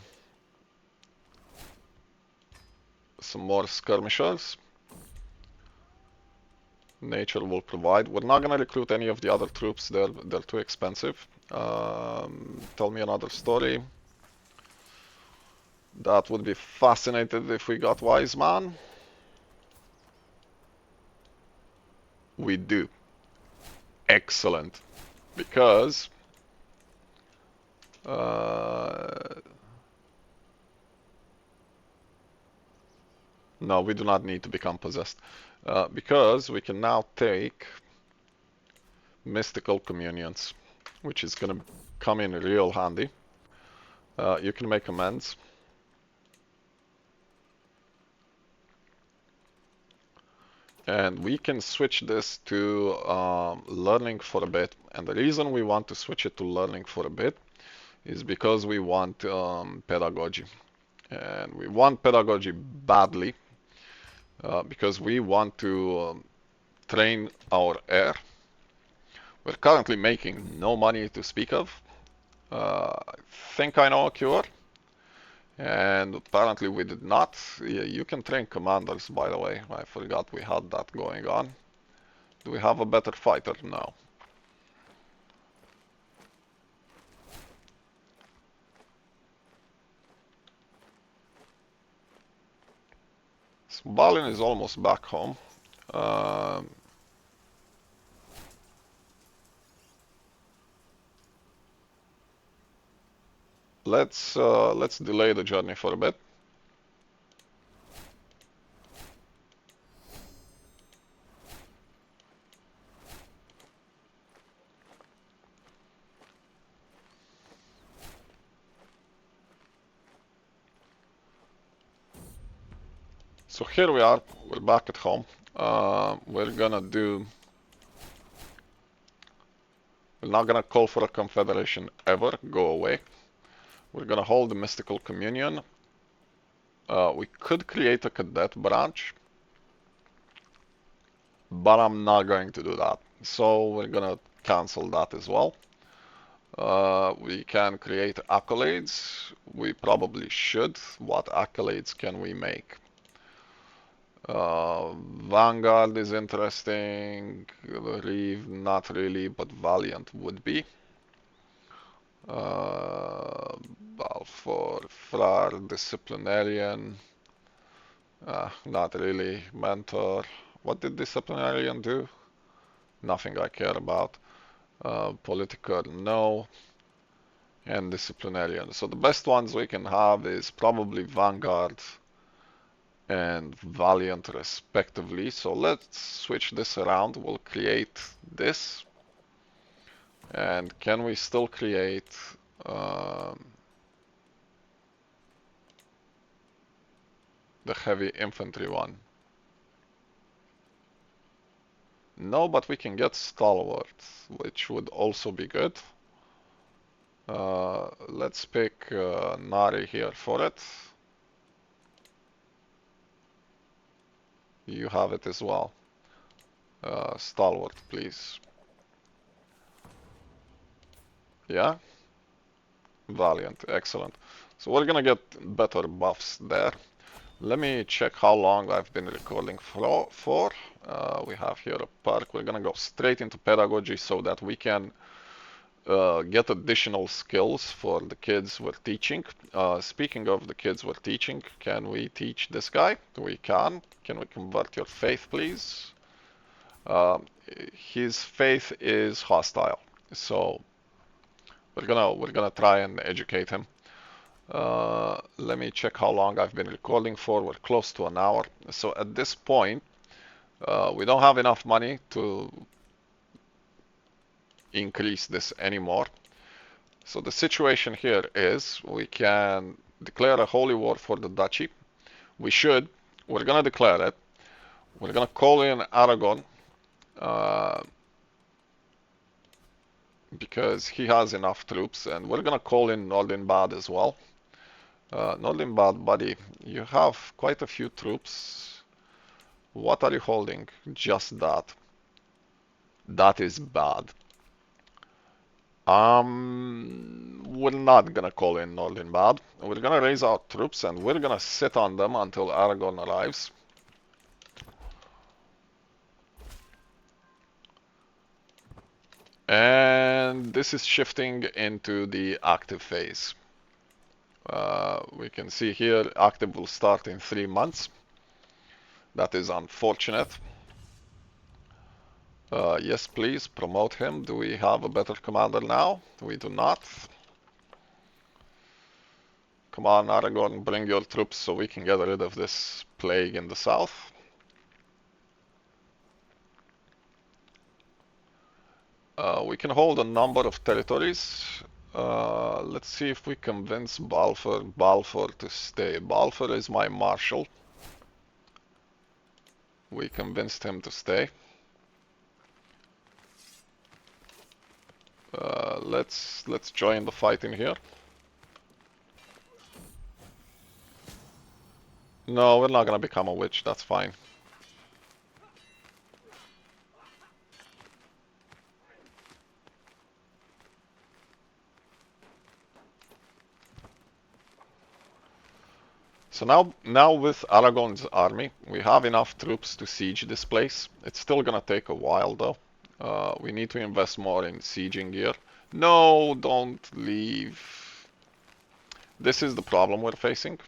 some more skirmishers. Nature will provide. We're not gonna recruit any of the other troops. They're too expensive. Tell me another story. That would be fascinated if we got Wise Man. We do. Excellent. Because uh, No, we do not need to become possessed. Because we can now take mystical communions, which is gonna come in real handy. You can make amends. And we can switch this to learning for a bit. And the reason we want to switch it to learning for a bit is because we want pedagogy. And we want pedagogy badly because we want to train our heir. We're currently making no money to speak of. I think I know a cure. And apparently we did not. Yeah, you can train commanders, by the way. I forgot we had that going on. Do we have a better fighter? No. So Balin is almost back home. Um, let's delay the journey for a bit. So here we are. We're back at home. We're gonna do. We're not gonna call for a confederation ever. Go away. We're gonna hold the mystical communion. We could create a cadet branch, but I'm not going to do that. So we're gonna cancel that as well. We can create accolades. We probably should. What accolades can we make? Vanguard is interesting. Reeve, not really, but Valiant would be. Balfour, Frar, Disciplinarian. Not really. Mentor. What did Disciplinarian do? Nothing I care about. Political, no. And Disciplinarian. So the best ones we can have is probably Vanguard and Valiant respectively. So let's switch this around. We'll create this. And can we still create the heavy infantry one? No, but we can get Stalwart, which would also be good. Let's pick Nari here for it. You have it as well. Stalwart, please. Yeah? Valiant, excellent. So we're gonna get better buffs there. Let me check how long I've been recording for. We have here a perk. We're gonna go straight into pedagogy so that we can get additional skills for the kids we're teaching. Speaking of the kids we're teaching, can we teach this guy? We can. Can we convert your faith, please? His faith is hostile, so we're gonna try and educate him. Let me check how long I've been recording for. We're close to an hour. So at this point, we don't have enough money to increase this anymore. So the situation here is we can declare a holy war for the duchy. We should. We're gonna declare it. We're gonna call in Aragon because he has enough troops, and we're gonna call in Nordinbad as well. Nordinbad, buddy, you have quite a few troops. What are you holding? Just that. That is bad. We're not gonna call in Nordinbad. We're gonna raise our troops and we're gonna sit on them until Aragon arrives. And this is shifting into the active phase. We can see here active will start in 3 months. That is unfortunate. Yes, please promote him. Do we have a better commander now? We do not. Come on, Aragon, bring your troops so we can get rid of this plague in the south. We can hold a number of territories. Let's see if we convince Balfour to stay. Balfour is my marshal. We convinced him to stay. Let's join the fight in here. No, we're not gonna become a witch, that's fine. So now with Aragon's army, we have enough troops to siege this place. It's still gonna take a while though. We need to invest more in sieging gear. No, don't leave. This is the problem we're facing.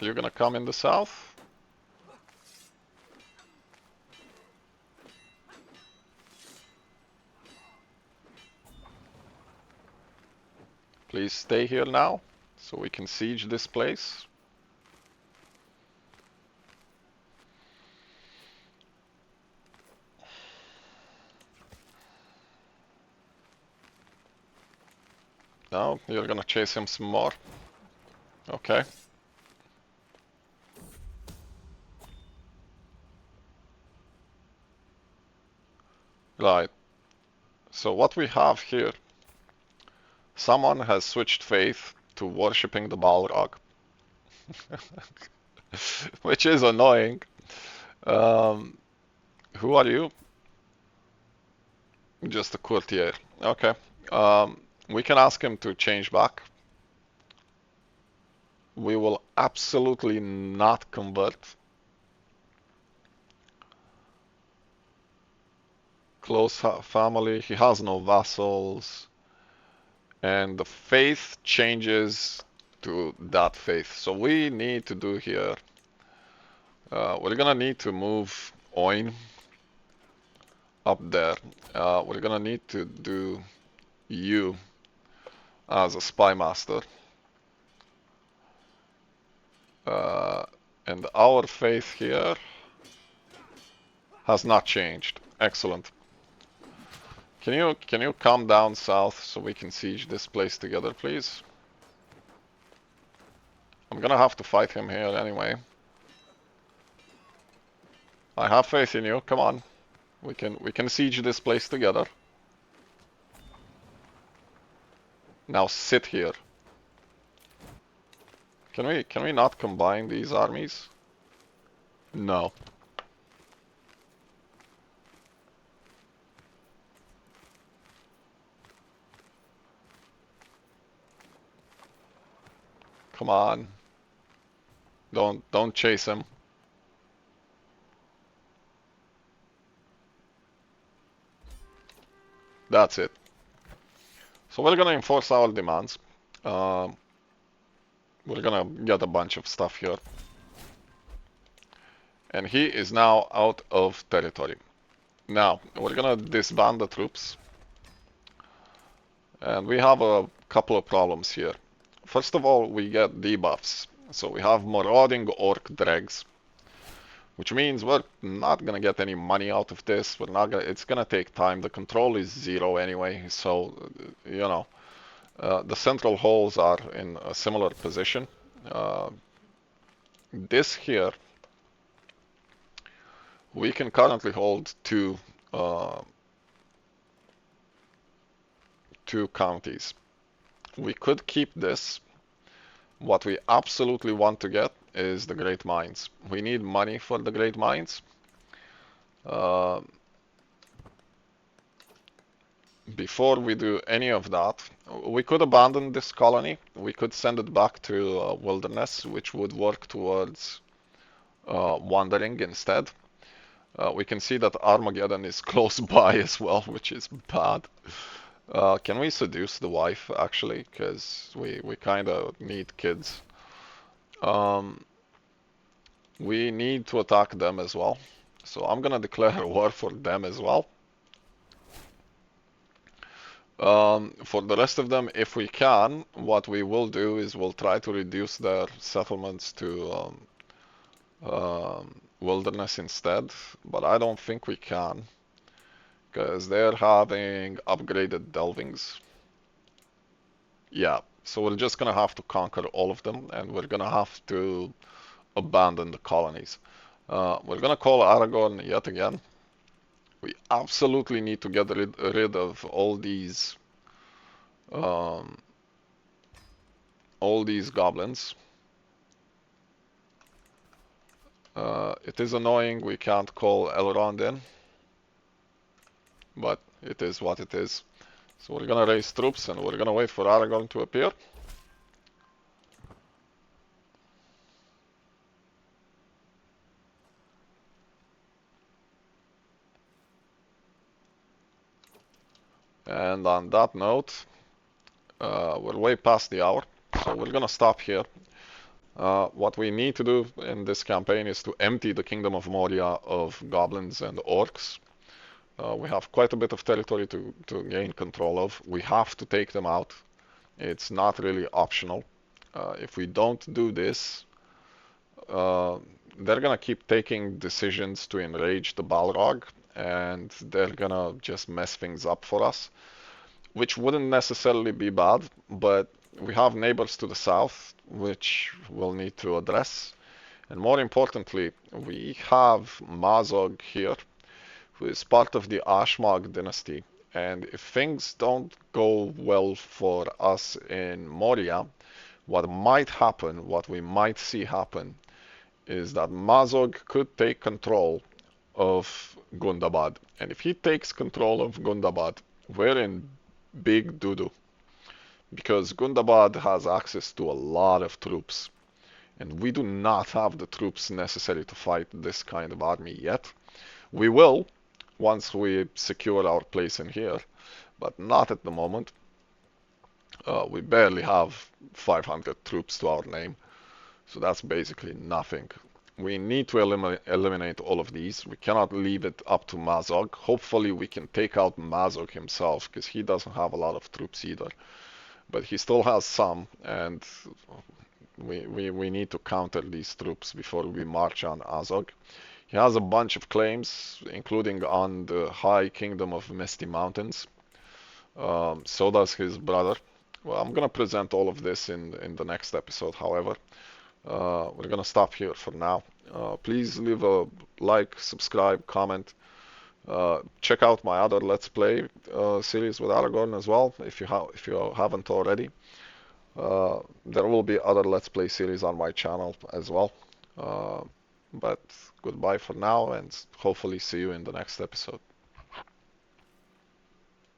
You're gonna come in the south? Please stay here now, so we can siege this place. No, you're gonna chase him some more. Okay. Right. So what we have here, someone has switched faith to worshipping the Balrog. Which is annoying. Um, who are you? Just a courtier. Okay. We can ask him to change back. We will absolutely not convert. Close family. He has no vassals. And the faith changes to that faith. So we need to do here. We're gonna need to move Oin up there. We're gonna need to do you as a spy master. And our faith here has not changed. Excellent. Can you come down south so we can siege this place together, please? I'm gonna have to fight him here anyway. I have faith in you. Come on. We can siege this place together. Now sit here. Can we not combine these armies? No. Come on. Don't chase him. That's it. So we're gonna enforce our demands. We're gonna get a bunch of stuff here. And he is now out of territory. Now, we're gonna disband the troops. And we have a couple of problems here. First of all, we get debuffs. So we have marauding orc dregs, which means we're not gonna get any money out of this. It's gonna take time. The control is 0 anyway, so you know, the central halls are in a similar position. This here, we can currently hold two counties. We could keep this. What we absolutely want to get is the Great Mines. We need money for the Great Mines. Before we do any of that, we could abandon this colony. We could send it back to Wilderness, which would work towards wandering instead. We can see that Armageddon is close by as well, which is bad. Can we seduce the wife, actually? Because we kind of need kids. Um, we need to attack them as well. So I'm gonna declare war for them as well. For the rest of them, if we can, what we will do is we'll try to reduce their settlements to wilderness instead, but I don't think we can because they're having upgraded delvings. Yeah, so we're just gonna have to conquer all of them, and we're gonna have to abandon the colonies. We're gonna call Aragorn yet again. We absolutely need to get rid of um, all these goblins. It is annoying we can't call Elrond in, but it is what it is. So we're gonna raise troops and we're gonna wait for Aragorn to appear. And on that note, we're way past the hour, so we're gonna stop here. What we need to do in this campaign is to empty the Kingdom of Moria of goblins and orcs. We have quite a bit of territory to gain control of. We have to take them out. It's not really optional. If we don't do this, uh, they're gonna keep taking decisions to enrage the Balrog, and they're gonna just mess things up for us, which wouldn't necessarily be bad, but we have neighbors to the south, which we'll need to address. And more importantly, we have Mazog here, who is part of the Ashmog dynasty. And if things don't go well for us in Moria, what might happen, what we might see happen, is that Mazog could take control of Gundabad. And if he takes control of Gundabad, we're in big doo-doo. Because Gundabad has access to a lot of troops. And we do not have the troops necessary to fight this kind of army yet. We will, once we secure our place in here, but not at the moment. We barely have 500 troops to our name, so that's basically nothing. We need to eliminate all of these. We cannot leave it up to Mazog. Hopefully we can take out Mazog himself, because he doesn't have a lot of troops either. But he still has some, and we need to counter these troops before we march on Azog. He has a bunch of claims, including on the High Kingdom of Misty Mountains. So does his brother. Well, I'm gonna present all of this in the next episode, however. We're gonna stop here for now. Please leave a like, subscribe, comment. Check out my other Let's Play series with Aragorn as well, if you haven't already. There will be other Let's Play series on my channel as well. But goodbye for now, and hopefully see you in the next episode.